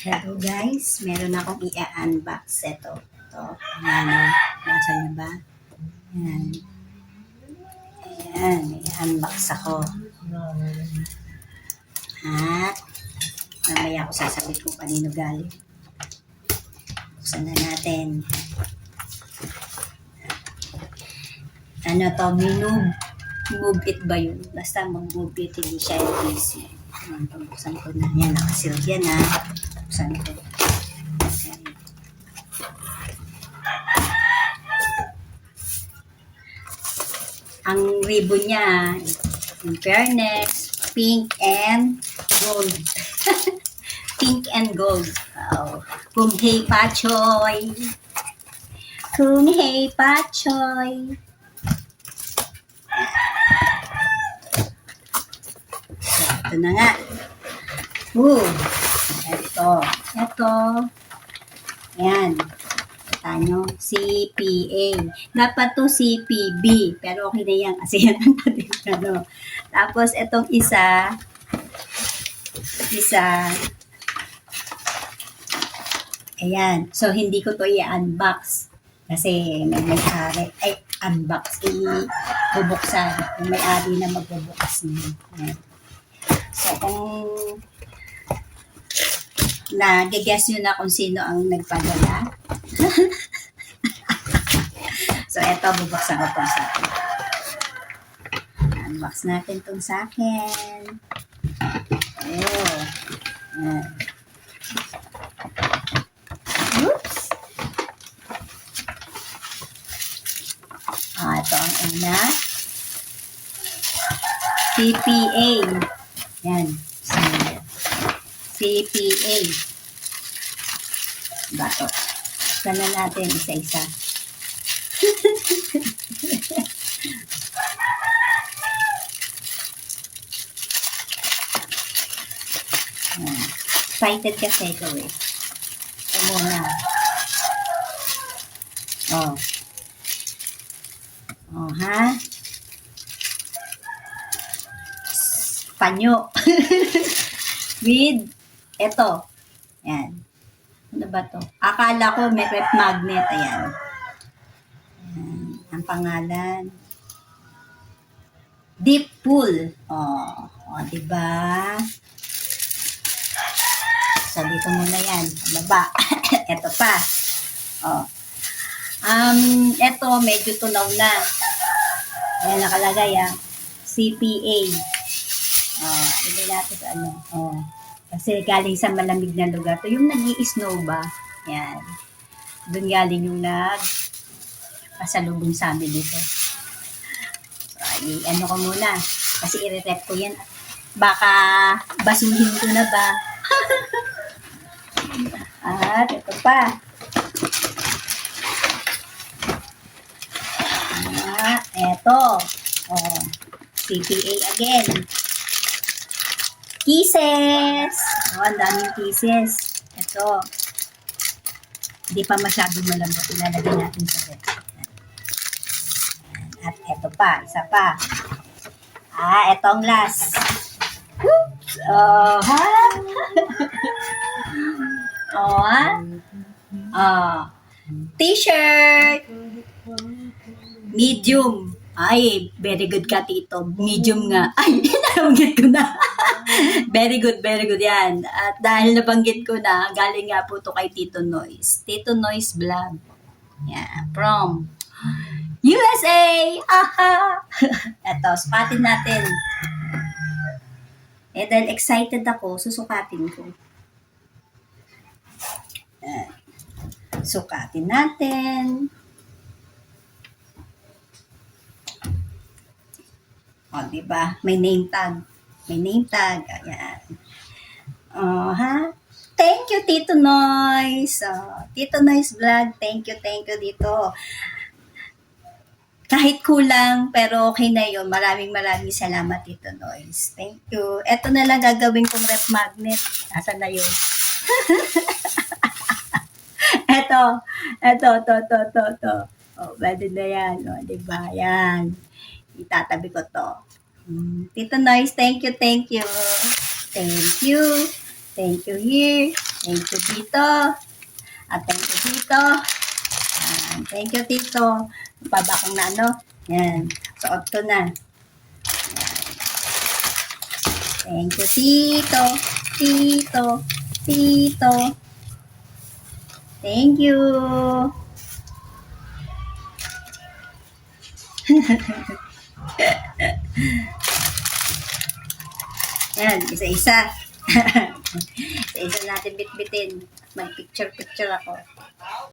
Hello guys, meron akong i-unbox. Ito. Ayan o. Nasa niyo ba? Ayan. Ayan, i-unbox ako. At, mamaya ako sasabihin kung kanino galing. Buksan na natin. Ano to, move it ba yun? Basta mag-move it, hindi siya easy. Ayan, buksan ko na. Ayan, nakasilk yan ha. Buksan ko. Ayan. Ang ribbon niya, in fairness, pink and gold. Pink and gold. Wow. Kung hey pachoy. Kung hey pachoy. Ito na nga. Ito. Ayan. Kita nyo, CPA. Dapat to CPB. Pero okay na yan kasi yan ang ano. Tapos, itong isa, ayan. So, hindi ko to i-unbox. Kasi may-ari. Ay, unbox. Bubuksan. Yung may-ari na magbubukas niya. Ayan. So, kung nag-guess nyo na kung sino ang nagpadala. So, eto, bubuksan ko itong sa akin. Unbox natin itong sa akin. Ayan. Oops! Ito ang una. CPA. Yan. CPA. Bato. Sana natin isa-isa. Excited kasi ito eh. Ito muna. Ha? Panyo. With ito. Ayan. Ano ba to? Akala ko may rep magnet. Ayan. Ang pangalan. Deep Pool. Diba? So, dito muna yan. Baba. Ito pa. Ito, medyo tunaw na. Ayan, nakalagay CPA. Hindi natin sa ano. Kasi galing sa malamig na lugar. Ito yung nag-i-snow ba? Ayan. Doon galing yung pasalubong sa amin dito. So, ano ko muna. Kasi i-rep ko yan. Baka basuhin ko na ba? At ito pa. Ito. CPA again. Kisses. Ang daming kisses. Ito. Hindi pa masyadong malambot. Ilalagay natin sa rep. At ito pa. Isa pa. Ito ang last. Oops. T-shirt. Medium. Ay, very good ka, Tito. Medium nga. Ay, nabanggit ko na. Very good yan. At dahil nabanggit ko na, galing nga po ito kay Tito Noise. Tito Noise Vlog. Yeah, from USA! Aha! Ito, sukatin natin. Dahil excited ako, susukatin ko. Sukatin natin. Diba? May name tag. Ayan. Thank you, Tito Noise. Tito Noise Vlog, thank you dito. Kahit kulang, pero okay na yun. Maraming salamat, Tito Noise. Thank you. Ito na lang gagawin kong rep magnet. Asan na yun? Ito. Pwede na yan. Diba? Yan. Itatabi ko to. Tito Noise, thank you. Thank you here. Thank you, Tito. At thank you, Tito. Yan. Thank you, Tito. Pabakong na ano. Yan. Suot ko na. Thank you, Tito. Tito. Tito. Thank you. Yan, isa-isa. Isa-isa natin bitbitin. Mag-picture-picture ako.